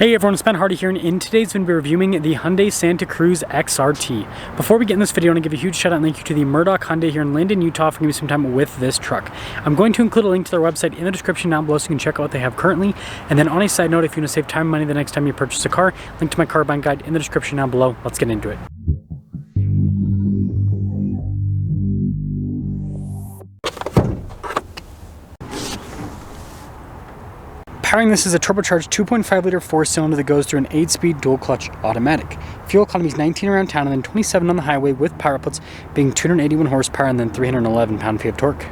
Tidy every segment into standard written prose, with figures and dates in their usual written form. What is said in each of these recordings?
Hey everyone, it's Ben Hardy here, and in today's video we're reviewing the Hyundai Santa Cruz XRT. Before we get in this video, I want to give a huge shout out and thank you to the Murdoch Hyundai here in Linden, Utah for giving me some time with this truck. I'm going to include a link to their website in the description down below so you can check out what they have currently. And then on a side note, if you want to save time and money the next time you purchase a car, link to my car buying guide in the description down below. Let's get into it. Powering this is a turbocharged 2.5 liter 4-cylinder that goes through an 8-speed dual clutch automatic. Fuel economy is 19 around town and then 27 on the highway, with power outputs being 281 horsepower and then 311 pound-feet of torque.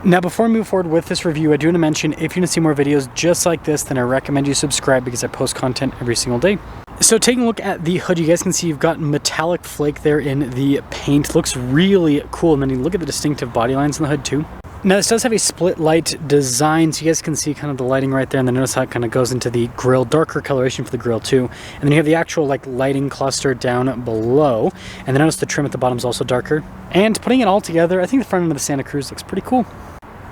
Now before we move forward with this review, I do want to mention, if you want to see more videos just like this, then I recommend you subscribe because I post content every single day. So taking a look at the hood, you guys can see you've got metallic flake there in the paint. Looks really cool, and then you look at the distinctive body lines in the hood too. Now this does have a split light design, so you guys can see kind of the lighting right there, and then notice how it kind of goes into the grille, darker coloration for the grille too. And then you have the actual like lighting cluster down below, and then notice the trim at the bottom is also darker. And putting it all together, I think the front end of the Santa Cruz looks pretty cool.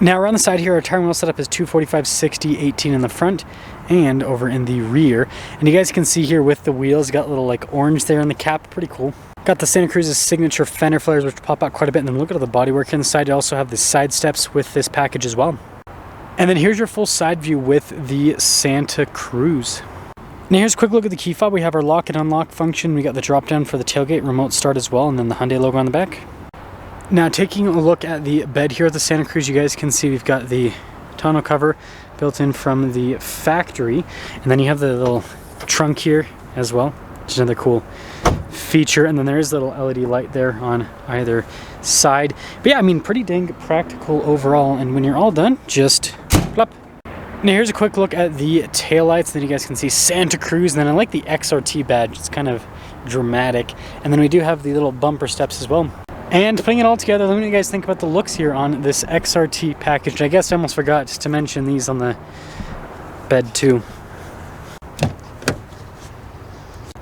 Now around the side here, our tire wheel setup is 245, 60, 18 in the front and over in the rear. And you guys can see here with the wheels, you got little like orange there in the cap, pretty cool. Got the Santa Cruz's signature fender flares, which pop out quite a bit, and then look at all the bodywork inside. You also have the side steps with this package as well. And then here's your full side view with the Santa Cruz. Now here's a quick look at the key fob. We have our lock and unlock function. We got the drop down for the tailgate, remote start as well, and then the Hyundai logo on the back. Now taking a look at the bed here at the Santa Cruz, you guys can see we've got the tonneau cover built in from the factory, and then you have the little trunk here as well, which is another cool feature. And then there is a little LED light there on either side. But yeah, I mean, pretty dang practical overall, and when you're all done, just plop. Now here's a quick look at the taillights. Then you guys can see Santa Cruz, and then I like the XRT badge. It's kind of dramatic. And then we do have the little bumper steps as well. And putting it all together, let me know what you guys think about the looks here on this XRT package. I guess I almost forgot to mention these on the bed too.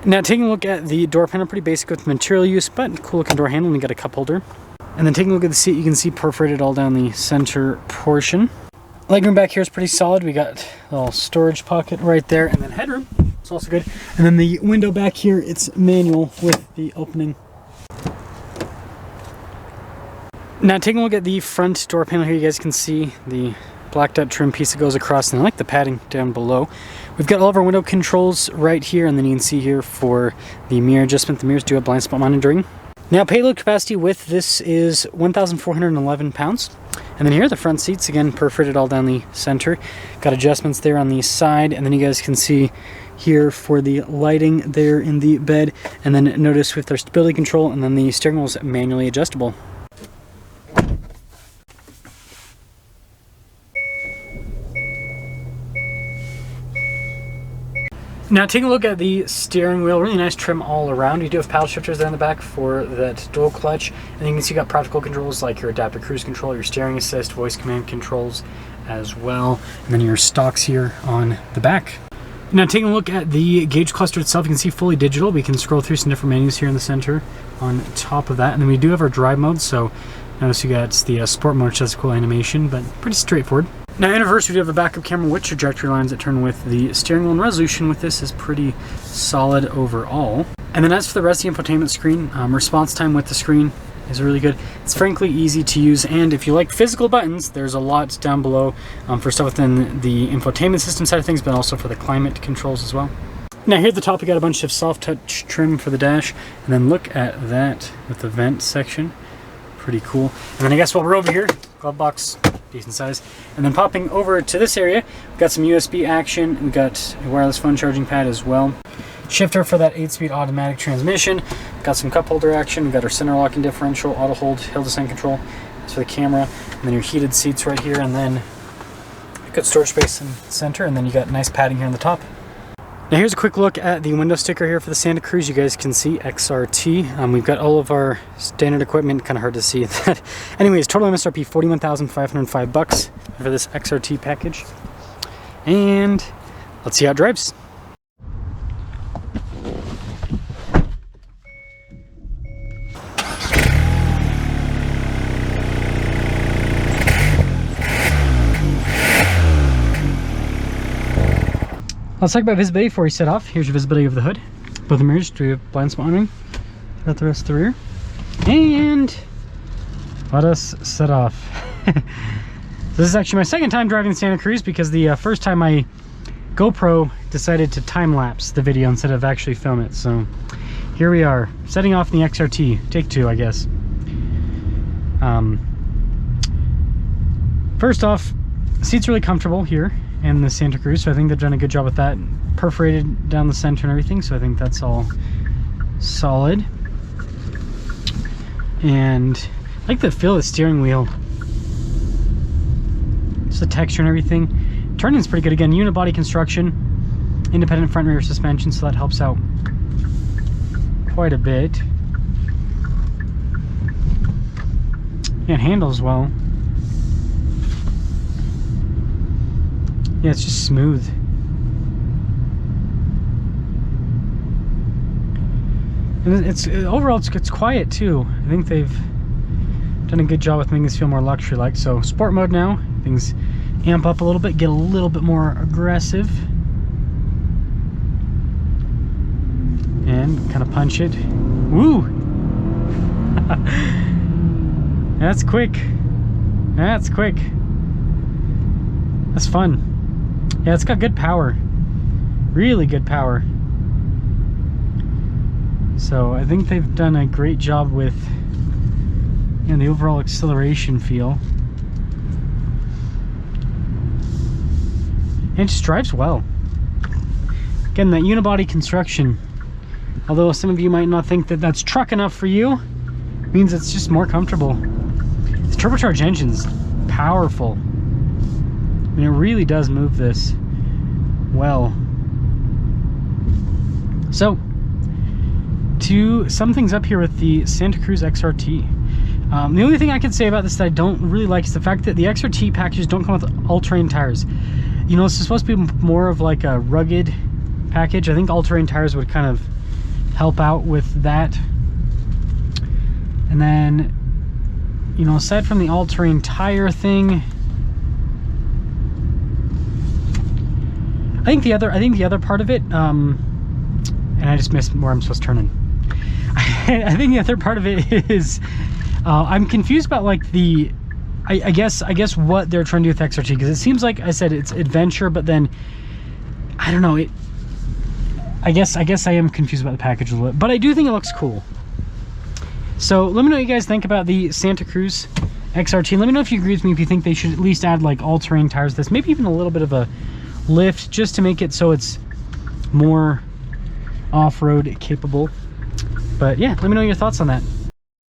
Now taking a look at the door panel, pretty basic with material use, but cool looking door handle, and you got a cup holder. And then taking a look at the seat, you can see perforated all down the center portion. Legroom back here is pretty solid. We got a little storage pocket right there, and then headroom, it's also good. And then the window back here, it's manual with the opening. Now taking a look at the front door panel here, you guys can see the blacked out trim piece that goes across, and I like the padding down below. We've got all of our window controls right here, and then you can see here for the mirror adjustment, the mirrors do have blind spot monitoring. Now payload capacity with this is 1,411 pounds. And then here are the front seats, again perforated all down the center. Got adjustments there on the side, and then you guys can see here for the lighting there in the bed. And then notice with their stability control, and then the steering wheel is manually adjustable. Now taking a look at the steering wheel, really nice trim all around. You do have paddle shifters there in the back for that dual clutch, and then you can see you got practical controls like your adaptive cruise control, your steering assist, voice command controls as well, and then your stocks here on the back. Now taking a look at the gauge cluster itself, you can see fully digital. We can scroll through some different menus here in the center on top of that, and then we do have our drive mode. So notice you got the sport mode, which has a cool animation, but pretty straightforward. Now in reverse, we do have a backup camera with trajectory lines that turn with the steering wheel, and resolution with this is pretty solid overall. And then as for the rest of the infotainment screen, response time with the screen is really good. It's frankly easy to use, and if you like physical buttons, there's a lot down below for stuff within the infotainment system side of things, but also for the climate controls as well. Now here at the top, we got a bunch of soft touch trim for the dash, and then look at that with the vent section. Pretty cool. And then I guess while we're over here, glove box, decent size. And then popping over to this area, we've got some USB action. We've got a wireless phone charging pad as well. Shifter for that 8-speed automatic transmission. Got some cup holder action. We've got our center locking differential, auto hold, hill descent control. That's for the camera. And then your heated seats right here. And then you've got storage space in the center. And then you got nice padding here on the top. Now here's a quick look at the window sticker here for the Santa Cruz. You guys can see XRT. We've got all of our standard equipment. Kind of hard to see that. Anyways, total MSRP $41,505 for this XRT package. And let's see how it drives. Let's talk about visibility before we set off. Here's your visibility of the hood. Both the mirrors, do we have blind spot monitoring? Got the rest of the rear. And let us set off. This is actually my second time driving the Santa Cruz, because the first time my GoPro decided to time-lapse the video instead of actually film it. So here we are, setting off in the XRT. Take two, I guess. First off, seat's really comfortable here in the Santa Cruz, so I think they've done a good job with that. Perforated down the center and everything, so I think that's all solid. And I like the feel of the steering wheel. Just the texture and everything. Turning's pretty good. Again, unibody construction, independent front and rear suspension, so that helps out quite a bit. And handles well. Yeah, it's just smooth. And it's overall it's quiet too. I think they've done a good job with making this feel more luxury-like. So sport mode now, things amp up a little bit, get a little bit more aggressive, and kind of punch it. Woo! That's quick. That's quick. That's fun. Yeah, it's got good power. Really good power. So I think they've done a great job with, you know, the overall acceleration feel. And it just drives well. Again, that unibody construction, although some of you might not think that that's truck enough for you, means it's just more comfortable. The turbocharged engine's powerful. I mean, it really does move this well. So, to sum things up here with the Santa Cruz XRT, the only thing I can say about this that I don't really like is the fact that the XRT packages don't come with all-terrain tires. You know, this is supposed to be more of like a rugged package. I think all-terrain tires would kind of help out with that. And then, you know, aside from the all-terrain tire thing, I think the other part of it, and I just missed where I'm supposed to turn in. I think the other part of it is, I'm confused about like the, I guess what they're trying to do with XRT, because it seems like I said it's adventure, but then I don't know. I guess I am confused about the package a little bit, but I do think it looks cool. So let me know what you guys think about the Santa Cruz XRT. Let me know if you agree with me, if you think they should at least add like all-terrain tires to this, maybe even a little bit of a lift, just to make it so it's more off-road capable. But yeah, let me know your thoughts on that.